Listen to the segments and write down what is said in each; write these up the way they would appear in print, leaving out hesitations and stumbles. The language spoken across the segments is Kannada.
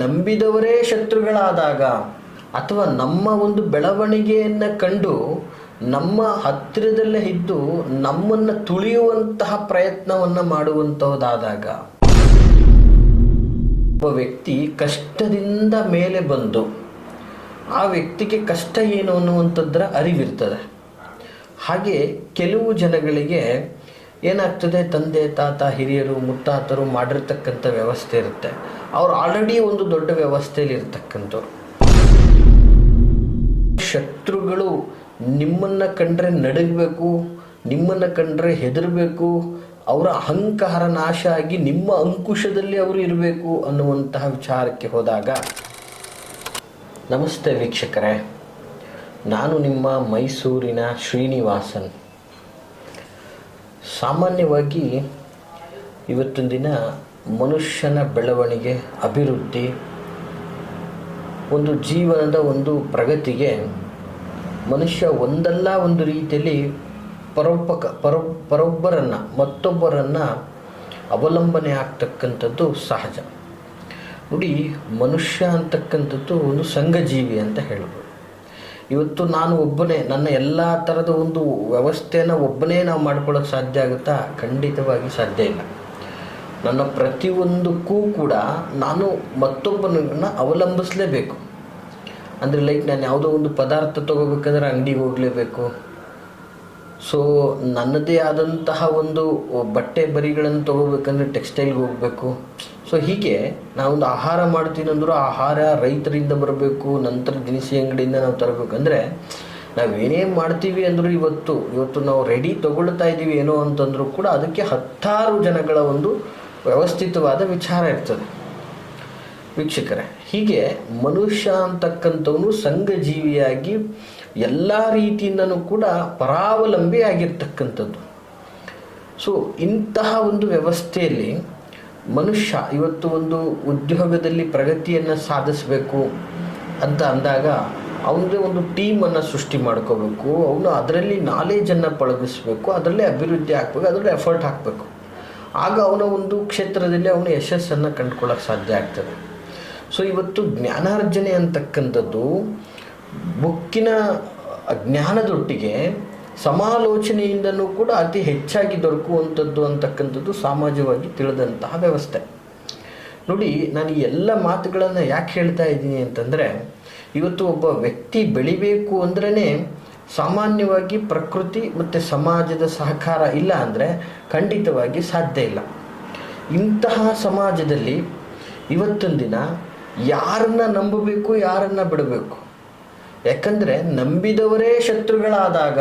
ನಂಬಿದವರೇ ಶತ್ರುಗಳಾದಾಗ ಅಥವಾ ನಮ್ಮ ಒಂದು ಬೆಳವಣಿಗೆಯನ್ನು ಕಂಡು ನಮ್ಮ ಹತ್ತಿರದಲ್ಲೇ ಇದ್ದು ನಮ್ಮನ್ನು ತುಳಿಯುವಂತಹ ಪ್ರಯತ್ನವನ್ನು ಮಾಡುವಂಥದ್ದಾದಾಗ ಒಬ್ಬ ವ್ಯಕ್ತಿ ಕಷ್ಟದಿಂದ ಮೇಲೆ ಬಂದು ಆ ವ್ಯಕ್ತಿಗೆ ಕಷ್ಟ ಏನು ಅನ್ನುವಂಥದ್ರ ಅರಿವಿರ್ತದೆ. ಹಾಗೆ ಕೆಲವು ಜನಗಳಿಗೆ ಏನಾಗ್ತದೆ, ತಂದೆ ತಾತ ಹಿರಿಯರು ಮುತ್ತಾತರು ಮಾಡಿರ್ತಕ್ಕಂಥ ವ್ಯವಸ್ಥೆ ಇರುತ್ತೆ, ಅವ್ರು ಆಲ್ರೆಡಿ ಒಂದು ದೊಡ್ಡ ವ್ಯವಸ್ಥೆಯಲ್ಲಿ ಇರ್ತಕ್ಕಂಥವ್ರು. ಶತ್ರುಗಳು ನಿಮ್ಮನ್ನು ಕಂಡ್ರೆ ನಡಗಬೇಕು, ನಿಮ್ಮನ್ನು ಕಂಡ್ರೆ ಹೆದರಬೇಕು, ಅವರ ಅಹಂಕಾರ ನಾಶ ಆಗಿ ನಿಮ್ಮ ಅಂಕುಶದಲ್ಲಿ ಅವರು ಇರಬೇಕು ಅನ್ನುವಂತಹ ವಿಚಾರಕ್ಕೆ ಹೋದಾಗ, ನಮಸ್ತೆ ವೀಕ್ಷಕರೇ, ನಾನು ನಿಮ್ಮ ಮೈಸೂರಿನ ಶ್ರೀನಿವಾಸನ್. ಸಾಮಾನ್ಯವಾಗಿ ಇವತ್ತಿನ ದಿನ ಮನುಷ್ಯನ ಬೆಳವಣಿಗೆ, ಅಭಿವೃದ್ಧಿ, ಒಂದು ಜೀವನದ ಒಂದು ಪ್ರಗತಿಗೆ ಮನುಷ್ಯ ಒಂದಲ್ಲ ಒಂದು ರೀತಿಯಲ್ಲಿ ಪರೊಬ್ಬರನ್ನು ಮತ್ತೊಬ್ಬರನ್ನು ಅವಲಂಬನೆ ಆಗ್ತಕ್ಕಂಥದ್ದು ಸಹಜ. ನೋಡಿ, ಮನುಷ್ಯ ಅಂತಕ್ಕಂಥದ್ದು ಒಂದು ಸಂಘಜೀವಿ ಅಂತ ಹೇಳ್ಬೋದು. ಇವತ್ತು ನಾನು ಒಬ್ಬನೇ ನನ್ನ ಎಲ್ಲ ಥರದ ಒಂದು ವ್ಯವಸ್ಥೆಯನ್ನು ಒಬ್ಬನೇ ನಾವು ಮಾಡ್ಕೊಳ್ಳೋಕೆ ಸಾಧ್ಯ ಆಗುತ್ತಾ? ಖಂಡಿತವಾಗಿ ಸಾಧ್ಯ ಇಲ್ಲ. ನನ್ನ ಪ್ರತಿಯೊಂದಕ್ಕೂ ಕೂಡ ನಾನು ಮತ್ತೊಬ್ಬನನ್ನು ಅವಲಂಬಿಸಲೇಬೇಕು. ಅಂದರೆ ಲೈಕ್ ನಾನು ಯಾವುದೋ ಒಂದು ಪದಾರ್ಥ ತೊಗೋಬೇಕಂದ್ರೆ ಅಂಗಡಿಗೆ ಹೋಗಲೇಬೇಕು. ಸೊ ನನ್ನದೇ ಆದಂತಹ ಒಂದು ಬಟ್ಟೆ ಬರಿಗಳನ್ನು ತೊಗೋಬೇಕಂದ್ರೆ ಟೆಕ್ಸ್ಟೈಲ್ಗೆ ಹೋಗಬೇಕು. ಸೊ ಹೀಗೆ ನಾವೊಂದು ಆಹಾರ ಮಾಡ್ತೀನಿ ಅಂದರೂ ಆಹಾರ ರೈತರಿಂದ ಬರಬೇಕು, ನಂತರ ದಿನಸಿ ಅಂಗಡಿಯಿಂದ ನಾವು ತರಬೇಕಂದ್ರೆ ನಾವೇನೇ ಮಾಡ್ತೀವಿ ಅಂದರೂ ಇವತ್ತು ನಾವು ರೆಡಿ ತೊಗೊಳ್ತಾ ಇದ್ದೀವಿ ಏನೋ ಅಂತಂದರೂ ಕೂಡ ಅದಕ್ಕೆ 10 ಜನಗಳ ಒಂದು ವ್ಯವಸ್ಥಿತವಾದ ವಿಚಾರ ಇರ್ತದೆ. ವೀಕ್ಷಕರೇ, ಹೀಗೆ ಮನುಷ್ಯ ಅಂತಕ್ಕಂಥವನು ಸಂಘಜೀವಿಯಾಗಿ ಎಲ್ಲ ರೀತಿಯಿಂದನೂ ಕೂಡ ಪರಾವಲಂಬಿ ಆಗಿರ್ತಕ್ಕಂಥದ್ದು. ಸೊ ಇಂತಹ ಒಂದು ವ್ಯವಸ್ಥೆಯಲ್ಲಿ ಮನುಷ್ಯ ಇವತ್ತು ಒಂದು ಉದ್ಯೋಗದಲ್ಲಿ ಪ್ರಗತಿಯನ್ನು ಸಾಧಿಸಬೇಕು ಅಂತ ಅಂದಾಗ ಅವನಿಗೆ ಒಂದು ಟೀಮನ್ನು ಸೃಷ್ಟಿ ಮಾಡ್ಕೋಬೇಕು, ಅವನು ಅದರಲ್ಲಿ ನಾಲೆಜನ್ನು ಪಳಗಿಸ್ಬೇಕು, ಅದರಲ್ಲೇ ಅಭಿವೃದ್ಧಿ ಹಾಕ್ಬೇಕು, ಅದರಲ್ಲಿ ಎಫರ್ಟ್ ಹಾಕಬೇಕು. ಆಗ ಅವನ ಒಂದು ಕ್ಷೇತ್ರದಲ್ಲಿ ಅವನು ಯಶಸ್ಸನ್ನು ಕಂಡುಕೊಳ್ಳೋಕೆ ಸಾಧ್ಯ ಆಗ್ತದೆ. ಸೊ ಇವತ್ತು ಜ್ಞಾನಾರ್ಜನೆ ಅಂತಕ್ಕಂಥದ್ದು ಬುಕ್ಕಿನ ಜ್ಞಾನದೊಟ್ಟಿಗೆ ಸಮಾಲೋಚನೆಯಿಂದನೂ ಕೂಡ ಅತಿ ಹೆಚ್ಚಾಗಿ ದೊರಕುವಂಥದ್ದು ಅಂತಕ್ಕಂಥದ್ದು ಸಮಾಜವಾಗಿ ತಿಳಿದಂತಹ ವ್ಯವಸ್ಥೆ. ನೋಡಿ, ನಾನು ಈ ಎಲ್ಲ ಮಾತುಗಳನ್ನು ಯಾಕೆ ಹೇಳ್ತಾ ಇದ್ದೀನಿ ಅಂತಂದರೆ, ಇವತ್ತು ಒಬ್ಬ ವ್ಯಕ್ತಿ ಬೆಳಿಬೇಕು ಅಂದ್ರೇ ಸಾಮಾನ್ಯವಾಗಿ ಪ್ರಕೃತಿ ಮತ್ತು ಸಮಾಜದ ಸಹಕಾರ ಇಲ್ಲ ಅಂದರೆ ಖಂಡಿತವಾಗಿ ಸಾಧ್ಯ ಇಲ್ಲ. ಇಂತಹ ಸಮಾಜದಲ್ಲಿ ಇವತ್ತಿನ ದಿನ ಯಾರನ್ನ ನಂಬಬೇಕು, ಯಾರನ್ನ ಬಿಡಬೇಕು? ಯಾಕಂದರೆ ನಂಬಿದವರೇ ಶತ್ರುಗಳಾದಾಗ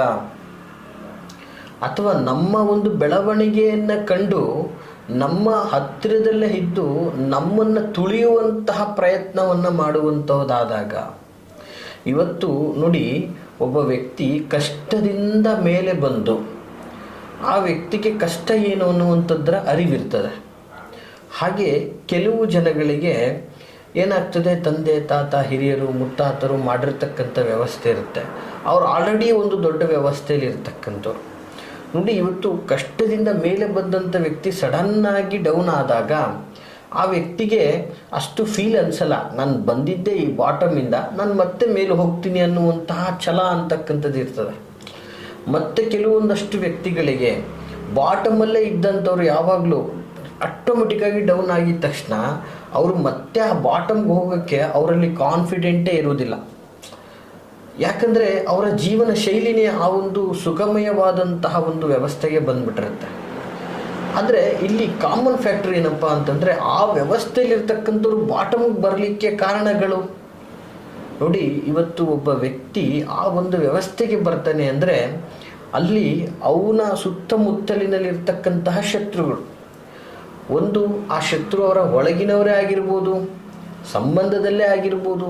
ಅಥವಾ ನಮ್ಮ ಒಂದು ಬೆಳವಣಿಗೆಯನ್ನು ಕಂಡು ನಮ್ಮ ಹತ್ತಿರದಲ್ಲೇ ಇದ್ದು ನಮ್ಮನ್ನು ತುಳಿಯುವಂತಹ ಪ್ರಯತ್ನವನ್ನು ಮಾಡುವಂಥದ್ದಾದಾಗ ಇವತ್ತು ನೋಡಿ, ಒಬ್ಬ ವ್ಯಕ್ತಿ ಕಷ್ಟದಿಂದ ಮೇಲೆ ಬಂದು ಆ ವ್ಯಕ್ತಿಗೆ ಕಷ್ಟ ಏನು ಅನ್ನುವಂಥದ್ರ ಅರಿವಿರ್ತದೆ. ಹಾಗೆ ಕೆಲವು ಜನಗಳಿಗೆ ಏನಾಗ್ತದೆ, ತಂದೆ ತಾತ ಹಿರಿಯರು ಮುತ್ತಾತರು ಮಾಡಿರ್ತಕ್ಕಂಥ ವ್ಯವಸ್ಥೆ ಇರುತ್ತೆ, ಅವ್ರು ಆಲ್ರೆಡಿ ಒಂದು ದೊಡ್ಡ ವ್ಯವಸ್ಥೆಯಲ್ಲಿ ಇರ್ತಕ್ಕಂಥವ್ರು. ನೋಡಿ, ಇವತ್ತು ಕಷ್ಟದಿಂದ ಮೇಲೆ ಬಂದಂಥ ವ್ಯಕ್ತಿ ಸಡನ್ನಾಗಿ ಡೌನ್ ಆದಾಗ ಆ ವ್ಯಕ್ತಿಗೆ ಅಷ್ಟು ಫೀಲ್ ಅನಿಸಲ್ಲ, ನಾನು ಬಂದಿದ್ದೆ ಈ ಬಾಟಮಿಂದ, ನಾನು ಮತ್ತೆ ಮೇಲೆ ಹೋಗ್ತೀನಿ ಅನ್ನುವಂತಹ ಛಲ ಅಂತಕ್ಕಂಥದ್ದು ಇರ್ತದೆ. ಮತ್ತು ಕೆಲವೊಂದಷ್ಟು ವ್ಯಕ್ತಿಗಳಿಗೆ ಬಾಟಮಲ್ಲೇ ಇದ್ದಂಥವ್ರು ಯಾವಾಗಲೂ ಆಟೋಮೆಟಿಕ್ಕಾಗಿ ಡೌನ್ ಆಗಿದ ತಕ್ಷಣ ಅವರು ಮತ್ತೆ ಆ ಬಾಟಮ್ಗೆ ಹೋಗೋಕ್ಕೆ ಅವರಲ್ಲಿ ಕಾನ್ಫಿಡೆಂಟೇ ಇರುವುದಿಲ್ಲ. ಯಾಕಂದರೆ ಅವರ ಜೀವನ ಶೈಲಿನೇ ಆ ಒಂದು ಸುಗಮಯವಾದಂತಹ ಒಂದು ವ್ಯವಸ್ಥೆಗೆ ಬಂದ್ಬಿಟ್ಟಿರುತ್ತೆ. ಆದರೆ ಇಲ್ಲಿ ಕಾಮನ್ ಫ್ಯಾಕ್ಟರ್ ಏನಪ್ಪ ಅಂತಂದರೆ, ಆ ವ್ಯವಸ್ಥೆಯಲ್ಲಿರ್ತಕ್ಕಂಥವ್ರು ಬಾಟಮ್ಗೆ ಬರಲಿಕ್ಕೆ ಕಾರಣಗಳು ನೋಡಿ. ಇವತ್ತು ಒಬ್ಬ ವ್ಯಕ್ತಿ ಆ ಒಂದು ವ್ಯವಸ್ಥೆಗೆ ಬರ್ತಾನೆ ಅಂದರೆ ಅಲ್ಲಿ ಅವನ ಸುತ್ತಮುತ್ತಲಿನಲ್ಲಿರ್ತಕ್ಕಂತಹ ಶತ್ರುಗಳು, ಒಂದು ಆ ಶತ್ರು ಅವರ ಒಳಗಿನವರೇ ಆಗಿರ್ಬೋದು, ಸಂಬಂಧದಲ್ಲೇ ಆಗಿರ್ಬೋದು,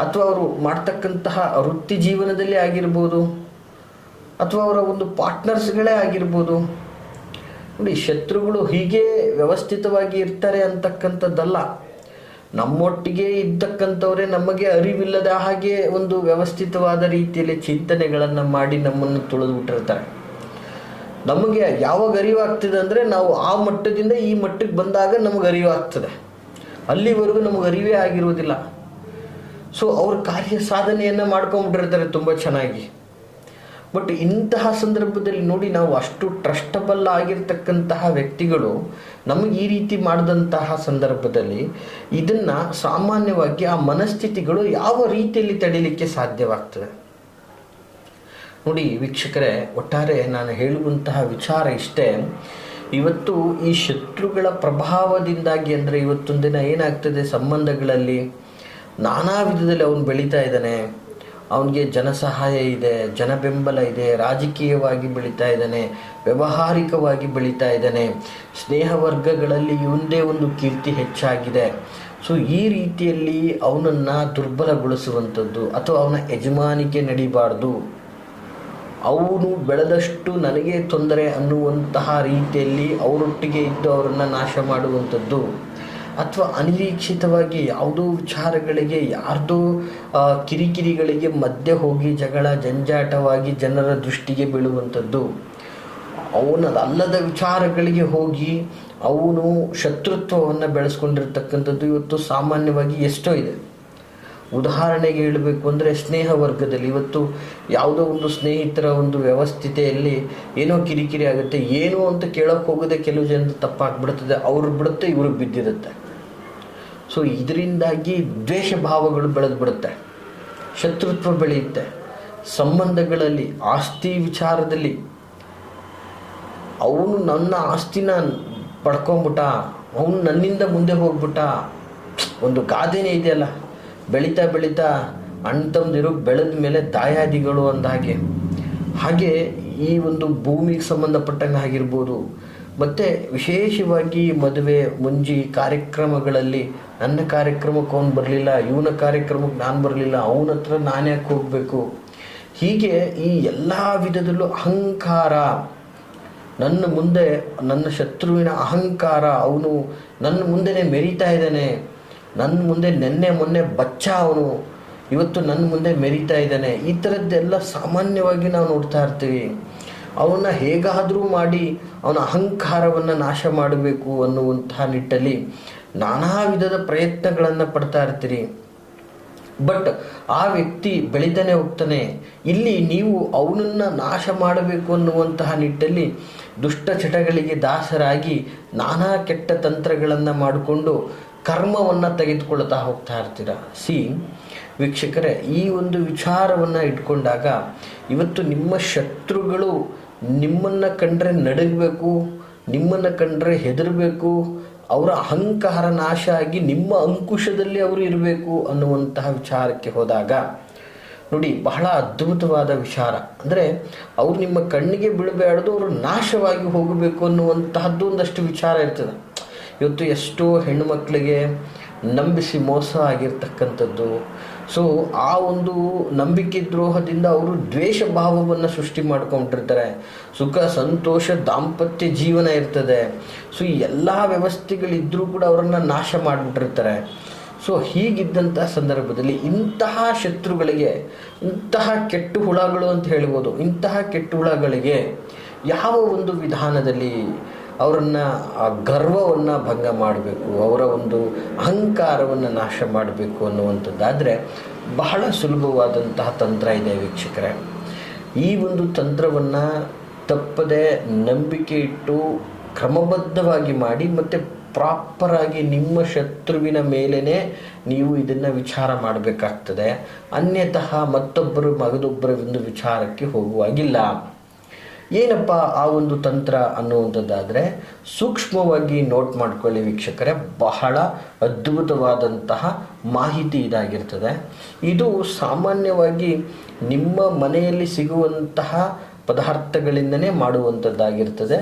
ಅಥವಾ ಅವರು ಮಾಡ್ತಕ್ಕಂತಹ ವೃತ್ತಿ ಜೀವನದಲ್ಲೇ ಆಗಿರ್ಬೋದು, ಅಥವಾ ಅವರ ಒಂದು ಪಾರ್ಟ್ನರ್ಸ್ಗಳೇ ಆಗಿರ್ಬೋದು. ನೋಡಿ, ಶತ್ರುಗಳು ಹೀಗೆ ವ್ಯವಸ್ಥಿತವಾಗಿ ಇರ್ತಾರೆ ಅಂತಕ್ಕಂಥದ್ದಲ್ಲ. ನಮ್ಮೊಟ್ಟಿಗೆ ಇದ್ದಕ್ಕಂಥವರೇ ನಮಗೆ ಅರಿವಿಲ್ಲದ ಹಾಗೆ ಒಂದು ವ್ಯವಸ್ಥಿತವಾದ ರೀತಿಯಲ್ಲಿ ಚಿಂತನೆಗಳನ್ನು ಮಾಡಿ ನಮ್ಮನ್ನು ತುಳಿದು ಬಿಟ್ಟಿರ್ತಾರೆ. ನಮಗೆ ಯಾವಾಗ ಅರಿವಾಗ್ತದೆ ಅಂದರೆ ನಾವು ಆ ಮಟ್ಟದಿಂದ ಈ ಮಟ್ಟಕ್ಕೆ ಬಂದಾಗ ನಮಗೆ ಅರಿವಾಗ್ತದೆ. ಅಲ್ಲಿವರೆಗೂ ನಮಗೆ ಅರಿವೇ ಆಗಿರುವುದಿಲ್ಲ. ಸೊ ಅವ್ರ ಕಾರ್ಯ ಸಾಧನೆಯನ್ನು ಮಾಡ್ಕೊಂಡ್ಬಿಟ್ಟಿರ್ತಾರೆ ತುಂಬ ಚೆನ್ನಾಗಿ. ಬಟ್ ಇಂತಹ ಸಂದರ್ಭದಲ್ಲಿ ನೋಡಿ, ನಾವು ಅಷ್ಟು ಟ್ರಸ್ಟಬಲ್ ಆಗಿರ್ತಕ್ಕಂತಹ ವ್ಯಕ್ತಿಗಳು ನಮಗೆ ಈ ರೀತಿ ಮಾಡಿದಂತಹ ಸಂದರ್ಭದಲ್ಲಿ ಇದನ್ನು ಸಾಮಾನ್ಯವಾಗಿ ಆ ಮನಸ್ಥಿತಿಗಳು ಯಾವ ರೀತಿಯಲ್ಲಿ ತಡೀಲಿಕ್ಕೆ ಸಾಧ್ಯವಾಗ್ತದೆ? ನೋಡಿ ವೀಕ್ಷಕರೇ, ಒಟ್ಟಾರೆ ನಾನು ಹೇಳುವಂತಹ ವಿಚಾರ ಇಷ್ಟೇ. ಇವತ್ತು ಈ ಶತ್ರುಗಳ ಪ್ರಭಾವದಿಂದಾಗಿ, ಅಂದರೆ ಇವತ್ತೊಂದು ದಿನ ಏನಾಗ್ತದೆ, ಸಂಬಂಧಗಳಲ್ಲಿ ನಾನಾ ವಿಧದಲ್ಲಿ ಅವನು ಬೆಳೀತಾ ಇದ್ದಾನೆ, ಅವನಿಗೆ ಜನ ಸಹಾಯ ಇದೆ, ಜನ ಬೆಂಬಲ ಇದೆ, ರಾಜಕೀಯವಾಗಿ ಬೆಳೀತಾ ಇದ್ದಾನೆ, ವ್ಯಾವಹಾರಿಕವಾಗಿ ಬೆಳೀತಾ ಇದ್ದಾನೆ, ಸ್ನೇಹ ವರ್ಗಗಳಲ್ಲಿ ಇವಂದೇ ಒಂದು ಕೀರ್ತಿ ಹೆಚ್ಚಾಗಿದೆ. ಸೊ ಈ ರೀತಿಯಲ್ಲಿ ಅವನನ್ನು ದುರ್ಬಲಗೊಳಿಸುವಂಥದ್ದು, ಅಥವಾ ಅವನ ಯಜಮಾನಿಕೆ ನಡಿಬಾರ್ದು, ಅವನು ಬೆಳೆದಷ್ಟು ನನಗೆ ತೊಂದರೆ ಅನ್ನುವಂತಹ ರೀತಿಯಲ್ಲಿ ಅವರೊಟ್ಟಿಗೆ ಇದ್ದು ಅವರನ್ನು ನಾಶ ಮಾಡುವಂಥದ್ದು, ಅಥವಾ ಅನಿರೀಕ್ಷಿತವಾಗಿ ಯಾವುದೋ ವಿಚಾರಗಳಿಗೆ, ಯಾರ್ದೋ ಕಿರಿಕಿರಿಗಳಿಗೆ ಮಧ್ಯೆ ಹೋಗಿ ಜಗಳ ಜಂಜಾಟವಾಗಿ ಜನರ ದೃಷ್ಟಿಗೆ ಬೀಳುವಂಥದ್ದು, ಅವನದಲ್ಲದ ವಿಚಾರಗಳಿಗೆ ಹೋಗಿ ಅವನು ಶತ್ರುತ್ವವನ್ನು ಬೆಳೆಸ್ಕೊಂಡಿರ್ತಕ್ಕಂಥದ್ದು ಇವತ್ತು ಸಾಮಾನ್ಯವಾಗಿ ಎಷ್ಟೋ ಇದೆ. ಉದಾಹರಣೆಗೆ ಹೇಳಬೇಕು ಅಂದರೆ, ಸ್ನೇಹ ವರ್ಗದಲ್ಲಿ ಇವತ್ತು ಯಾವುದೋ ಒಂದು ಸ್ನೇಹಿತರ ಒಂದು ವ್ಯವಸ್ಥಿತೆಯಲ್ಲಿ ಏನೋ ಕಿರಿಕಿರಿ ಆಗುತ್ತೆ, ಏನೋ ಅಂತ ಕೇಳೋಕ್ಕೆ ಹೋಗೋದೇ ಕೆಲವು ಜನರು ತಪ್ಪಾಗ್ಬಿಡ್ತದೆ, ಅವ್ರು ಬಿಡುತ್ತೆ, ಇವ್ರಿಗೆ ಬಿದ್ದಿರುತ್ತೆ. ಸೊ ಇದರಿಂದಾಗಿ ದ್ವೇಷ ಭಾವಗಳು ಬೆಳೆದು ಬಿಡುತ್ತೆ, ಶತ್ರುತ್ವ ಬೆಳೆಯುತ್ತೆ. ಸಂಬಂಧಗಳಲ್ಲಿ, ಆಸ್ತಿ ವಿಚಾರದಲ್ಲಿ, ಅವನು ನನ್ನ ಆಸ್ತಿನ ಪಡ್ಕೊಂಬಿಟ್ಟ, ಅವನು ನನ್ನಿಂದ ಮುಂದೆ ಹೋಗ್ಬಿಟ್ಟ, ಒಂದು ಗಾದೆನೇ ಇದೆಯಲ್ಲ, ಬೆಳೀತಾ ಬೆಳೀತಾ ಅಣ್ಣ ತಮ್ಮದಿರು ಬೆಳೆದ ಮೇಲೆ ದಾಯಾದಿಗಳು ಅಂದ ಹಾಗೆ ಈ ಒಂದು ಭೂಮಿಗೆ ಸಂಬಂಧಪಟ್ಟಂಗೆ ಆಗಿರ್ಬೋದು. ಮತ್ತು ವಿಶೇಷವಾಗಿ ಮದುವೆ ಮುಂಜಿ ಕಾರ್ಯಕ್ರಮಗಳಲ್ಲಿ ನನ್ನ ಕಾರ್ಯಕ್ರಮಕ್ಕೆ ಅವನು ಬರಲಿಲ್ಲ, ಇವನ ಕಾರ್ಯಕ್ರಮಕ್ಕೆ ನಾನು ಬರಲಿಲ್ಲ, ಅವನ ಹತ್ರ ನಾನು ಯಾಕೆ ಹೋಗಬೇಕು, ಹೀಗೆ ಈ ಎಲ್ಲ ವಿಧದಲ್ಲೂ ಅಹಂಕಾರ, ನನ್ನ ಮುಂದೆ ನನ್ನ ಶತ್ರುವಿನ ಅಹಂಕಾರ, ಅವನು ನನ್ನ ಮುಂದೆನೇ ಮೆರೀತಾ ಇದ್ದಾನೆ, ನನ್ನ ಮುಂದೆ ನೆನ್ನೆ ಮೊನ್ನೆ ಬಚ್ಚ ಅವನು, ಇವತ್ತು ನನ್ನ ಮುಂದೆ ಮೆರೀತಾ ಇದ್ದಾನೆ, ಈ ಥರದ್ದೆಲ್ಲ ಸಾಮಾನ್ಯವಾಗಿ ನಾವು ನೋಡ್ತಾ ಇರ್ತೀವಿ. ಅವನ್ನ ಹೇಗಾದರೂ ಮಾಡಿ ಅವನ ಅಹಂಕಾರವನ್ನು ನಾಶ ಮಾಡಬೇಕು ಅನ್ನುವಂತಹ ನಿಟ್ಟಲ್ಲಿ ನಾನಾ ವಿಧದ ಪ್ರಯತ್ನಗಳನ್ನು ಪಡ್ತಾ ಇರ್ತೀರಿ. ಬಟ್ ಆ ವ್ಯಕ್ತಿ ಬೆಳೀತಾನೆ ಹೋಗ್ತಾನೆ. ಇಲ್ಲಿ ನೀವು ಅವನನ್ನು ನಾಶ ಮಾಡಬೇಕು ಅನ್ನುವಂತಹ ನಿಟ್ಟಲ್ಲಿ ದುಷ್ಟ ಚಟಗಳಿಗೆ ದಾಸರಾಗಿ ನಾನಾ ಕೆಟ್ಟ ತಂತ್ರಗಳನ್ನು ಮಾಡಿಕೊಂಡು ಕರ್ಮವನ್ನು ತೆಗೆದುಕೊಳ್ತಾ ಹೋಗ್ತಾ ಇರ್ತೀರ. ವೀಕ್ಷಕರೇ, ಈ ಒಂದು ವಿಚಾರವನ್ನು ಇಟ್ಕೊಂಡಾಗ ಇವತ್ತು ನಿಮ್ಮ ಶತ್ರುಗಳು ನಿಮ್ಮನ್ನು ಕಂಡ್ರೆ ನಡಗಬೇಕು, ನಿಮ್ಮನ್ನು ಕಂಡ್ರೆ ಹೆದರಬೇಕು, ಅವರ ಅಹಂಕಾರ ನಾಶ ಆಗಿ ನಿಮ್ಮ ಅಂಕುಶದಲ್ಲಿ ಅವರು ಇರಬೇಕು ಅನ್ನುವಂತಹ ವಿಚಾರಕ್ಕೆ ಹೋದಾಗ ನೋಡಿ, ಬಹಳ ಅದ್ಭುತವಾದ ವಿಚಾರ. ಅಂದರೆ ಅವ್ರು ನಿಮ್ಮ ಕಣ್ಣಿಗೆ ಬೀಳಬೇಡದು, ಅವರು ನಾಶವಾಗಿ ಹೋಗಬೇಕು ಅನ್ನುವಂತಹದ್ದು ಒಂದಷ್ಟು ವಿಚಾರ ಇರ್ತದೆ. ಇವತ್ತು ಎಷ್ಟೋ ಹೆಣ್ಣು ಮಕ್ಕಳಿಗೆ ನಂಬಿಸಿ ಮೋಸ ಆಗಿರ್ತಕ್ಕಂಥದ್ದು. ಸೊ ಆ ಒಂದು ನಂಬಿಕೆ ದ್ರೋಹದಿಂದ ಅವರು ದ್ವೇಷ ಭಾವವನ್ನು ಸೃಷ್ಟಿ ಮಾಡ್ಕೊಂಡಿರ್ತಾರೆ. ಸುಖ ಸಂತೋಷ ದಾಂಪತ್ಯ ಜೀವನ ಇರ್ತದೆ. ಸೊ ಈ ಎಲ್ಲ ವ್ಯವಸ್ಥೆಗಳಿದ್ದರೂ ಕೂಡ ಅವರನ್ನು ನಾಶ ಮಾಡಿಬಿಟ್ಟಿರ್ತಾರೆ. ಸೊ ಹೀಗಿದ್ದಂಥ ಸಂದರ್ಭದಲ್ಲಿ ಇಂತಹ ಶತ್ರುಗಳಿಗೆ, ಇಂತಹ ಕೆಟ್ಟು ಹುಳಗಳು ಅಂತ ಹೇಳ್ಬೋದು, ಇಂತಹ ಕೆಟ್ಟು ಹುಳಗಳಿಗೆ ಯಾವ ಒಂದು ವಿಧಾನದಲ್ಲಿ ಅವರನ್ನು ಆ ಗರ್ವವನ್ನು ಭಂಗ ಮಾಡಬೇಕು, ಅವರ ಒಂದು ಅಹಂಕಾರವನ್ನು ನಾಶ ಮಾಡಬೇಕು ಅನ್ನುವಂಥದ್ದಾದರೆ ಬಹಳ ಸುಲಭವಾದಂತಹ ತಂತ್ರ ಇದೆ ವೀಕ್ಷಕರೇ. ಈ ಒಂದು ತಂತ್ರವನ್ನು ತಪ್ಪದೆ ನಂಬಿಕೆ ಇಟ್ಟು ಕ್ರಮಬದ್ಧವಾಗಿ ಮಾಡಿ ಮತ್ತು ಪ್ರಾಪರಾಗಿ ನಿಮ್ಮ ಶತ್ರುವಿನ ಮೇಲೇ ನೀವು ಇದನ್ನು ವಿಚಾರ ಮಾಡಬೇಕಾಗ್ತದೆ. ಅನ್ಯತಃ ಮತ್ತೊಬ್ಬರು ಮಗದೊಬ್ಬರ ಒಂದು ವಿಚಾರಕ್ಕೆ ಹೋಗುವಾಗಿಲ್ಲ. ಏನಪ್ಪ ಆ ಒಂದು ತಂತ್ರ ಅನ್ನುವಂಥದ್ದಾದರೆ ಸೂಕ್ಷ್ಮವಾಗಿ ನೋಟ್ ಮಾಡ್ಕೊಳ್ಳಿ ವೀಕ್ಷಕರೇ. ಬಹಳ ಅದ್ಭುತವಾದಂತಹ ಮಾಹಿತಿ ಇದಾಗಿರ್ತದೆ. ಇದು ಸಾಮಾನ್ಯವಾಗಿ ನಿಮ್ಮ ಮನೆಯಲ್ಲಿ ಸಿಗುವಂತಹ ಪದಾರ್ಥಗಳಿಂದನೇ ಮಾಡುವಂಥದ್ದಾಗಿರ್ತದೆ.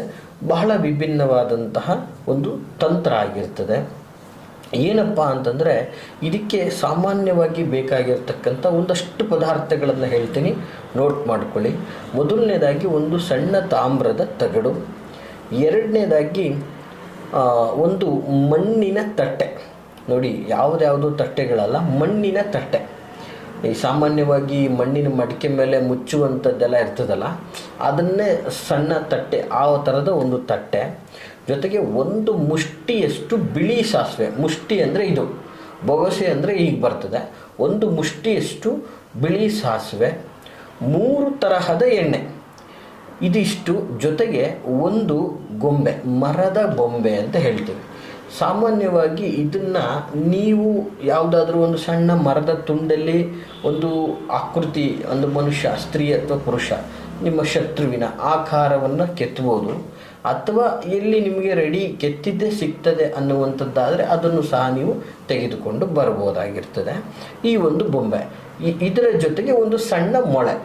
ಬಹಳ ವಿಭಿನ್ನವಾದಂತಹ ಒಂದು ತಂತ್ರ ಆಗಿರ್ತದೆ. ಏನಪ್ಪ ಅಂತಂದರೆ ಇದಕ್ಕೆ ಸಾಮಾನ್ಯವಾಗಿ ಬೇಕಾಗಿರ್ತಕ್ಕಂಥ ಒಂದಷ್ಟು ಪದಾರ್ಥಗಳನ್ನು ಹೇಳ್ತೀನಿ, ನೋಟ್ ಮಾಡ್ಕೊಳ್ಳಿ. ಮೊದಲನೇದಾಗಿ ಒಂದು ಸಣ್ಣ ತಾಮ್ರದ ತಗಡು, ಎರಡನೇದಾಗಿ ಒಂದು ಮಣ್ಣಿನ ತಟ್ಟೆ. ನೋಡಿ, ಯಾವುದ್ಯಾವುದು ತಟ್ಟೆಗಳಲ್ಲ, ಮಣ್ಣಿನ ತಟ್ಟೆ. ಈ ಸಾಮಾನ್ಯವಾಗಿ ಮಣ್ಣಿನ ಮಡಿಕೆ ಮೇಲೆ ಮುಚ್ಚುವಂಥದ್ದೆಲ್ಲ ಇರ್ತದಲ್ಲ, ಅದನ್ನೇ ಸಣ್ಣ ತಟ್ಟೆ, ಆ ಥರದ ಒಂದು ತಟ್ಟೆ. ಜೊತೆಗೆ ಒಂದು ಮುಷ್ಟಿಯಷ್ಟು ಬಿಳಿ ಸಾಸಿವೆ, ಮುಷ್ಟಿ ಅಂದರೆ ಇದು, ಬೊಗಸೆ ಅಂದರೆ ಈಗ ಬರ್ತದೆ, ಒಂದು ಮುಷ್ಟಿಯಷ್ಟು ಬಿಳಿ ಸಾಸಿವೆ, 3 ತರಹದ ಎಣ್ಣೆ, ಇದಿಷ್ಟು, ಜೊತೆಗೆ ಒಂದು ಗೊಂಬೆ, ಮರದ ಬೊಂಬೆ ಅಂತ ಹೇಳ್ತೀವಿ. ಸಾಮಾನ್ಯವಾಗಿ ಇದನ್ನು ನೀವು ಯಾವುದಾದ್ರೂ ಒಂದು ಸಣ್ಣ ಮರದ ತುಂಡಲ್ಲಿ ಒಂದು ಆಕೃತಿ, ಒಂದು ಮನುಷ್ಯ, ಸ್ತ್ರೀ ಅಥವಾ ಪುರುಷ, ನಿಮ್ಮ ಶತ್ರುವಿನ ಆಕಾರವನ್ನು ಕೆತ್ತಬಹುದು. ಅಥವಾ ಎಲ್ಲಿ ನಿಮಗೆ ರೆಡಿ ಕೆತ್ತಿದ್ದೇ ಸಿಗ್ತದೆ ಅನ್ನುವಂಥದ್ದಾದರೆ ಅದನ್ನು ಸಹ ನೀವು ತೆಗೆದುಕೊಂಡು ಬರ್ಬೋದಾಗಿರ್ತದೆ. ಈ ಒಂದು ಬೊಂಬೆ, ಇದರ ಜೊತೆಗೆ ಒಂದು ಸಣ್ಣ ಮೊಳೆ,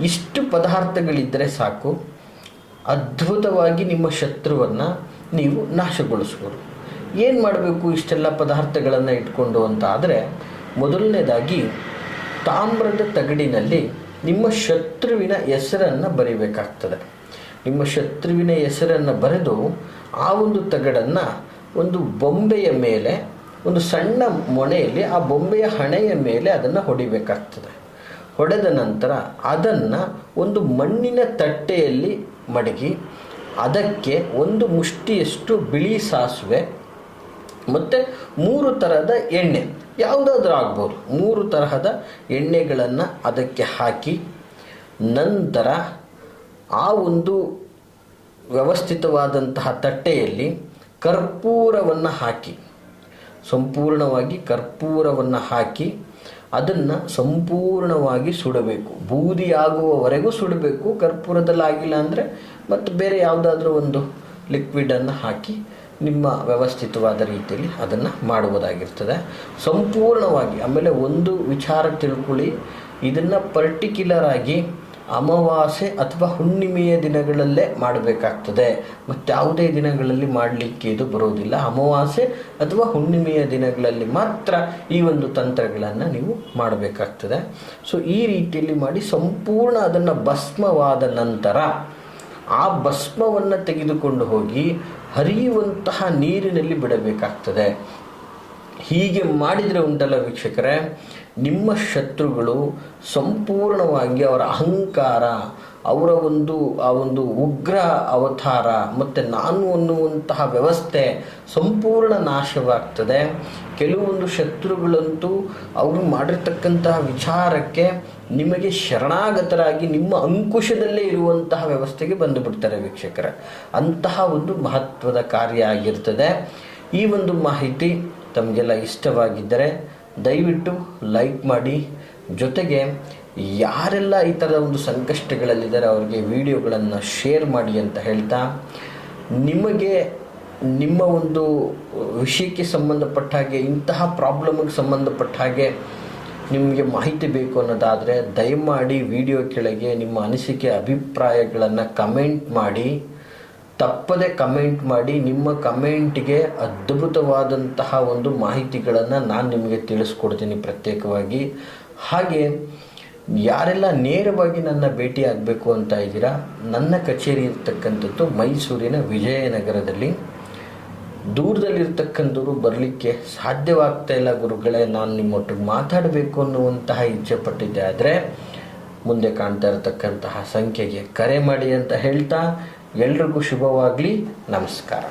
ಇಷ್ಟು ಪದಾರ್ಥಗಳಿದ್ದರೆ ಸಾಕು, ಅದ್ಭುತವಾಗಿ ನಿಮ್ಮ ಶತ್ರುವನ್ನು ನೀವು ನಾಶಗೊಳಿಸ್ಬೋದು. ಏನು ಮಾಡಬೇಕು ಇಷ್ಟೆಲ್ಲ ಪದಾರ್ಥಗಳನ್ನು ಇಟ್ಕೊಂಡು ಅಂತ ಆದರೆ, ಮೊದಲನೇದಾಗಿ ತಾಮ್ರದ ತಗಡಿನಲ್ಲಿ ನಿಮ್ಮ ಶತ್ರುವಿನ ಹೆಸರನ್ನು ಬರಿಬೇಕಾಗ್ತದೆ. ನಿಮ್ಮ ಶತ್ರುವಿನ ಹೆಸರನ್ನು ಬರೆದು ಆ ಒಂದು ತಗಡನ್ನು ಒಂದು ಬೊಂಬೆಯ ಮೇಲೆ, ಒಂದು ಸಣ್ಣ ಮೊಣೆಯಲ್ಲಿ ಆ ಬೊಂಬೆಯ ಹಣೆಯ ಮೇಲೆ ಅದನ್ನು ಹೊಡಿಬೇಕಾಗ್ತದೆ. ಹೊಡೆದ ನಂತರ ಅದನ್ನು ಒಂದು ಮಣ್ಣಿನ ತಟ್ಟೆಯಲ್ಲಿ ಮಡಗಿ ಅದಕ್ಕೆ ಒಂದು ಮುಷ್ಟಿಯಷ್ಟು ಬಿಳಿ ಸಾಸಿವೆ ಮತ್ತು 3 ತರಹದ ಎಣ್ಣೆ, ಯಾವುದಾದ್ರೂ ಆಗ್ಬೋದು, 3 ತರಹದ ಎಣ್ಣೆಗಳನ್ನು ಅದಕ್ಕೆ ಹಾಕಿ, ನಂತರ ಆ ಒಂದು ವ್ಯವಸ್ಥಿತವಾದಂತಹ ತಟ್ಟೆಯಲ್ಲಿ ಕರ್ಪೂರವನ್ನು ಹಾಕಿ, ಸಂಪೂರ್ಣವಾಗಿ ಕರ್ಪೂರವನ್ನು ಹಾಕಿ ಅದನ್ನು ಸಂಪೂರ್ಣವಾಗಿ ಸುಡಬೇಕು. ಬೂದಿಯಾಗುವವರೆಗೂ ಸುಡಬೇಕು. ಕರ್ಪೂರದಲ್ಲಾಗಿಲ್ಲ ಅಂದರೆ ಮತ್ತು ಬೇರೆ ಯಾವುದಾದ್ರೂ ಒಂದು ಲಿಕ್ವಿಡನ್ನು ಹಾಕಿ ನಿಮ್ಮ ವ್ಯವಸ್ಥಿತವಾದ ರೀತಿಯಲ್ಲಿ ಅದನ್ನು ಮಾಡುವುದಾಗಿರ್ತದೆ ಸಂಪೂರ್ಣವಾಗಿ. ಆಮೇಲೆ ಒಂದು ವಿಚಾರ ತಿಳ್ಕೊಳ್ಳಿ, ಇದನ್ನು ಪರ್ಟಿಕ್ಯುಲರ್ ಆಗಿ ಅಮಾವಾಸ್ಯೆ ಅಥವಾ ಹುಣ್ಣಿಮೆಯ ದಿನಗಳಲ್ಲೇ ಮಾಡಬೇಕಾಗ್ತದೆ. ಮತ್ತು ಯಾವುದೇ ದಿನಗಳಲ್ಲಿ ಮಾಡಲಿಕ್ಕೆ ಇದು ಬರೋದಿಲ್ಲ. ಅಮಾವಾಸ್ಯೆ ಅಥವಾ ಹುಣ್ಣಿಮೆಯ ದಿನಗಳಲ್ಲಿ ಮಾತ್ರ ಈ ಒಂದು ತಂತ್ರಗಳನ್ನು ನೀವು ಮಾಡಬೇಕಾಗ್ತದೆ. ಸೊ ಈ ರೀತಿಯಲ್ಲಿ ಮಾಡಿ ಸಂಪೂರ್ಣ ಅದನ್ನು ಭಸ್ಮವಾದ ನಂತರ ಆ ಭಸ್ಮವನ್ನು ತೆಗೆದುಕೊಂಡು ಹೋಗಿ ಹರಿಯುವಂತಹ ನೀರಿನಲ್ಲಿ ಬಿಡಬೇಕಾಗ್ತದೆ. ಹೀಗೆ ಮಾಡಿದರೆ ಉಂಟಲ್ಲ ವೀಕ್ಷಕರೇ, ನಿಮ್ಮ ಶತ್ರುಗಳು ಸಂಪೂರ್ಣವಾಗಿ ಅವರ ಅಹಂಕಾರ, ಅವರ ಆ ಒಂದು ಉಗ್ರ ಅವತಾರ ಮತ್ತು ನಾನು ಅನ್ನುವಂತಹ ವ್ಯವಸ್ಥೆ ಸಂಪೂರ್ಣ ನಾಶವಾಗ್ತದೆ. ಕೆಲವೊಂದು ಶತ್ರುಗಳಂತೂ ಅವರು ಮಾಡಿರ್ತಕ್ಕಂತಹ ವಿಚಾರಕ್ಕೆ ನಿಮಗೆ ಶರಣಾಗತರಾಗಿ ನಿಮ್ಮ ಅಂಕುಶದಲ್ಲೇ ಇರುವಂತಹ ವ್ಯವಸ್ಥೆಗೆ ಬಂದು ಬಿಡ್ತಾರೆ ವೀಕ್ಷಕರೇ. ಅಂತಹ ಒಂದು ಮಹತ್ವದ ಕಾರ್ಯ ಆಗಿರ್ತದೆ. ಈ ಒಂದು ಮಾಹಿತಿ ತಮಗೆಲ್ಲ ಇಷ್ಟವಾಗಿದ್ದರೆ ದಯವಿಟ್ಟು ಲೈಕ್ ಮಾಡಿ, ಜೊತೆಗೆ ಯಾರೆಲ್ಲ ಈ ಥರದ ಒಂದು ಸಂಕಷ್ಟಗಳಲ್ಲಿದ್ದಾರೆ ಅವರಿಗೆ ವಿಡಿಯೋಗಳನ್ನು ಶೇರ್ ಮಾಡಿ ಅಂತ ಹೇಳ್ತಾ, ನಿಮಗೆ ನಿಮ್ಮ ಒಂದು ವಿಷಯಕ್ಕೆ ಸಂಬಂಧಪಟ್ಟ ಹಾಗೆ, ಇಂತಹ ಪ್ರಾಬ್ಲಮ್ಗೆ ಸಂಬಂಧಪಟ್ಟ ಹಾಗೆ ನಿಮಗೆ ಮಾಹಿತಿ ಬೇಕು ಅನ್ನೋದಾದರೆ ದಯಮಾಡಿ ವಿಡಿಯೋ ಕೆಳಗೆ ನಿಮ್ಮ ಅನಿಸಿಕೆ ಅಭಿಪ್ರಾಯಗಳನ್ನು ಕಮೆಂಟ್ ಮಾಡಿ. ತಪ್ಪದೆ ಕಮೆಂಟ್ ಮಾಡಿ. ನಿಮ್ಮ ಕಮೆಂಟ್ಗೆ ಅದ್ಭುತವಾದಂತಹ ಒಂದು ಮಾಹಿತಿಗಳನ್ನು ನಾನು ನಿಮಗೆ ತಿಳಿಸ್ಕೊಡ್ತೀನಿ ಪ್ರತ್ಯೇಕವಾಗಿ. ಹಾಗೆ ಯಾರೆಲ್ಲ ನೇರವಾಗಿ ನನ್ನ ಭೇಟಿ ಆಗಬೇಕು ಅಂತ ಇದ್ದೀರಾ, ನನ್ನ ಕಚೇರಿ ಇರ್ತಕ್ಕಂಥದ್ದು ಮೈಸೂರಿನ ವಿಜಯನಗರದಲ್ಲಿ. ದೂರದಲ್ಲಿರ್ತಕ್ಕಂಥವ್ರು ಬರಲಿಕ್ಕೆ ಸಾಧ್ಯವಾಗ್ತಾ ಇಲ್ಲ ಗುರುಗಳೇ, ನಾನು ನಿಮ್ಮೊಟ್ಟಿಗೆ ಮಾತಾಡಬೇಕು ಅನ್ನುವಂತಹ ಇಚ್ಛೆ ಪಟ್ಟಿದ್ದೆ ಆದರೆ ಮುಂದೆ ಕಾಣ್ತಾ ಇರತಕ್ಕಂತಹ ಸಂಖ್ಯೆಗೆ ಕರೆ ಮಾಡಿ ಅಂತ ಹೇಳ್ತಾ ಎಲ್ರಿಗೂ ಶುಭವಾಗಲಿ. ನಮಸ್ಕಾರ.